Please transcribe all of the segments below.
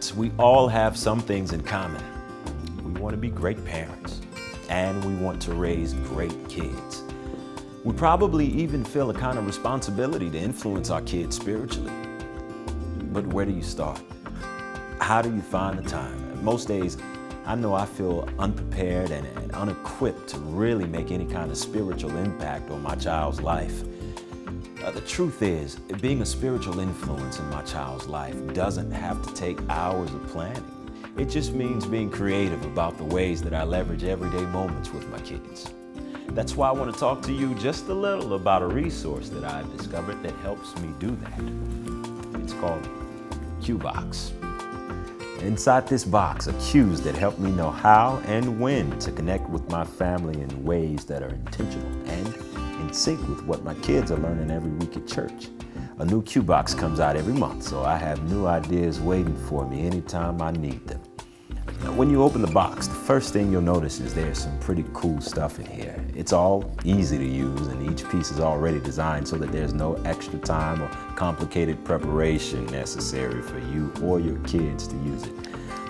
Yes, we all have some things in common. We want to be great parents, and we want to raise great kids. We probably even feel a kind of responsibility to influence our kids spiritually. But where do you start? How do you find the time? Most days, I know I feel unprepared and unequipped to really make any kind of spiritual impact on my child's life. The truth is, being a spiritual influence in my child's life doesn't have to take hours of planning. It just means being creative about the ways that I leverage everyday moments with my kids. That's why I want to talk to you just a little about a resource that I've discovered that helps me do that. It's called Q-Box. Inside this box are cues that help me know how and when to connect with my family in ways that are intentional and in sync with what my kids are learning every week at church. A new Q-Box comes out every month, so I have new ideas waiting for me anytime I need them. Now, when you open the box, the first thing you'll notice is there's some pretty cool stuff in here. It's all easy to use, and each piece is already designed so that there's no extra time or complicated preparation necessary for you or your kids to use it.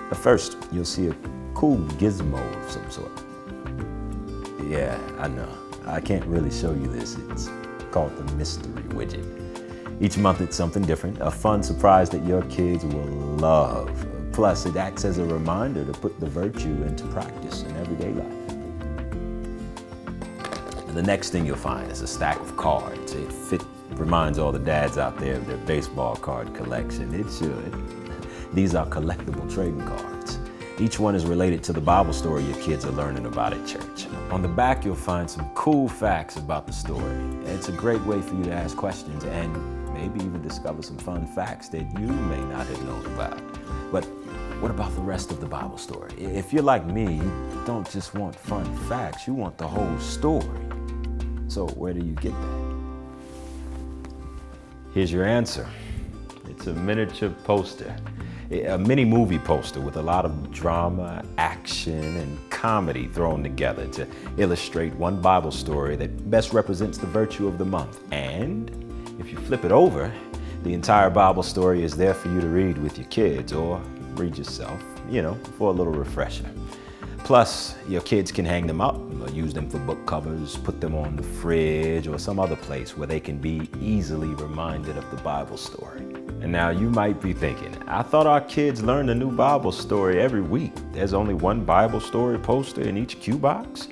But first, you'll see a cool gizmo of some sort. Yeah, I know. I can't really show you this. It's called the mystery widget. Each month it's something different, a fun surprise that your kids will love. Plus, it acts as a reminder to put the virtue into practice in everyday life. And the next thing you'll find is a stack of cards. It reminds all the dads out there of their baseball card collection. It should. These are collectible trading cards. Each one is related to the Bible story your kids are learning about at church. On the back, you'll find some cool facts about the story. It's a great way for you to ask questions and maybe even discover some fun facts that you may not have known about. But what about the rest of the Bible story? If you're like me, you don't just want fun facts, you want the whole story. So where do you get that? Here's your answer. It's a miniature poster. A mini movie poster with a lot of drama, action, and comedy thrown together to illustrate one Bible story that best represents the virtue of the month. And if you flip it over, the entire Bible story is there for you to read with your kids or read yourself, for a little refresher. Plus, your kids can hang them up, or use them for book covers, put them on the fridge or some other place where they can be easily reminded of the Bible story. And now you might be thinking, I thought our kids learned a new Bible story every week. There's only one Bible story poster in each Q-Box?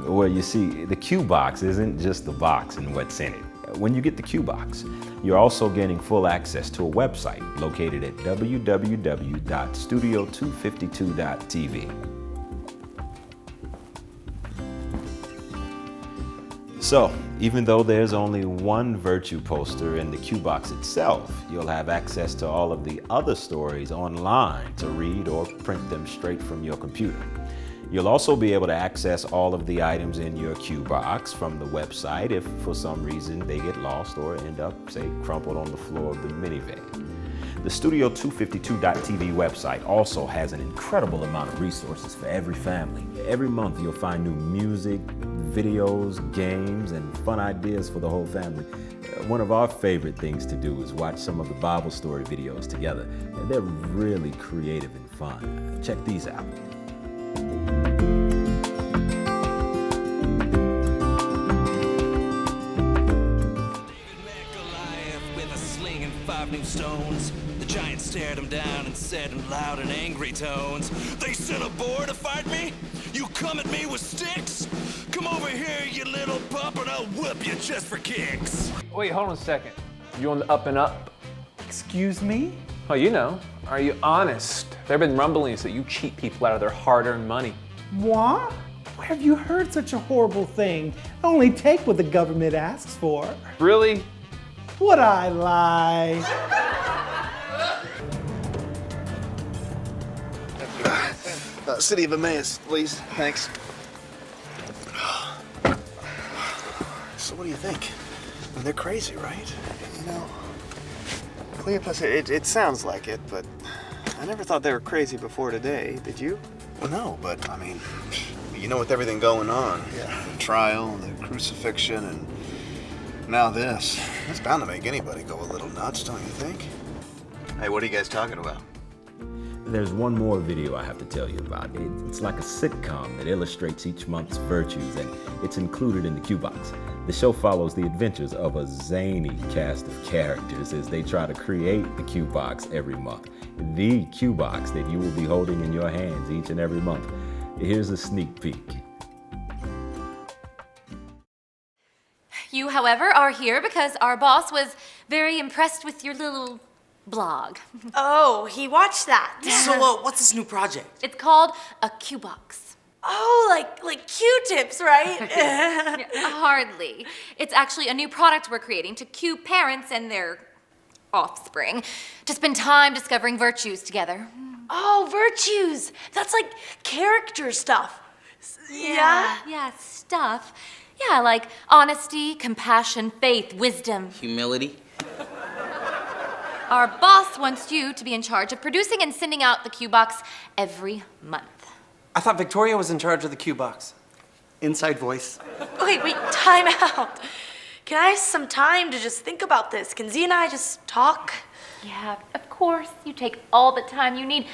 Well, you see, the Q-Box isn't just the box and what's in it. When you get the Q-Box, you're also getting full access to a website located at www.studio252.tv. So, even though there's only one virtue poster in the Q-Box itself, you'll have access to all of the other stories online to read or print them straight from your computer. You'll also be able to access all of the items in your Q-Box from the website if for some reason they get lost or end up, say, crumpled on the floor of the minivan. The Studio252.tv website also has an incredible amount of resources for every family. Every month you'll find new music, videos, games, and fun ideas for the whole family. One of our favorite things to do is watch some of the Bible story videos together. And they're really creative and fun. Check these out. New stones. The giant stared him down and said in loud and angry tones, "They sent a boar to fight me? You come at me with sticks? Come over here, you little pup, and I'll whoop you just for kicks." Wait, hold on a second. You on the up and up? Excuse me? Oh, are you honest? There have been rumblings that you cheat people out of their hard-earned money. Moi? Where have you heard such a horrible thing? I only take what the government asks for. Really? Would I lie? City of Emmaus, please. Thanks. So what do you think? I mean, they're crazy, right? Cleopas, it sounds like it, but I never thought they were crazy before today. Did you? Well, no, but I mean, with everything going on. Yeah. The trial, the crucifixion, and now this. It's bound to make anybody go a little nuts, don't you think? Hey, what are you guys talking about? There's one more video I have to tell you about. It's like a sitcom that illustrates each month's virtues, and it's included in the Q-Box. The show follows the adventures of a zany cast of characters as they try to create the Q-Box every month. The Q-Box that you will be holding in your hands each and every month. Here's a sneak peek. You, however, are here because our boss was very impressed with your little blog. Oh, he watched that. So, what's this new project? It's called a Q-Box. Oh, like Q-tips, right? Hardly. It's actually a new product we're creating to cue parents and their offspring to spend time discovering virtues together. Oh, virtues. That's like character stuff. Yeah? Yeah, stuff. Yeah, like honesty, compassion, faith, wisdom. Humility? Our boss wants you to be in charge of producing and sending out the Q-Box every month. I thought Victoria was in charge of the Q-Box. Inside voice. Okay, wait, time out. Can I have some time to just think about this? Can Z and I just talk? Yeah, of course. You take all the time you need.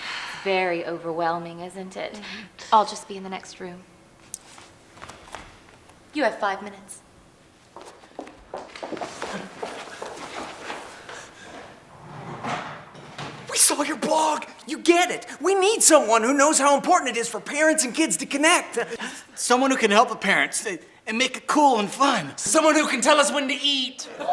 Very overwhelming, isn't it? I'll just be in the next room. You have 5 minutes. We saw your blog. You get it. We need someone who knows how important it is for parents and kids to connect. Someone who can help the parents and make it cool and fun. Someone who can tell us when to eat. Okay,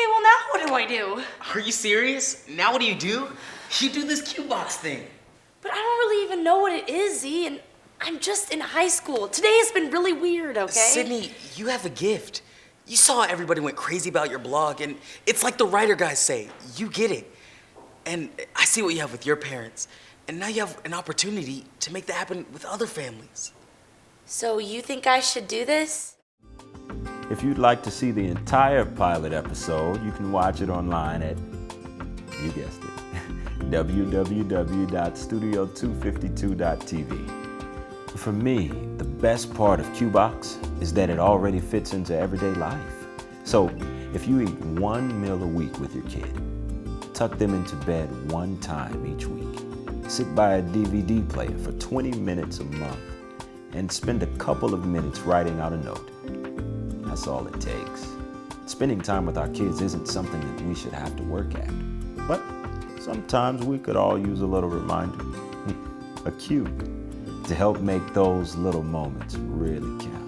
well now what do I do? Are you serious? Now what do? You do this Q-Box thing. But I don't really even know what it is, Z, and I'm just in high school. Today has been really weird, okay? Sydney, you have a gift. You saw everybody went crazy about your blog, and it's like the writer guys say, you get it. And I see what you have with your parents, and now you have an opportunity to make that happen with other families. So you think I should do this? If you'd like to see the entire pilot episode, you can watch it online at, you guessed it, www.studio252.tv. For me, the best part of Q-Box is that it already fits into everyday life. So if you eat one meal a week with your kid, tuck them into bed one time each week, sit by a DVD player for 20 minutes a month, and spend a couple of minutes writing out a note. That's all it takes. Spending time with our kids isn't something that we should have to work at. But sometimes we could all use a little reminder, a cue, to help make those little moments really count.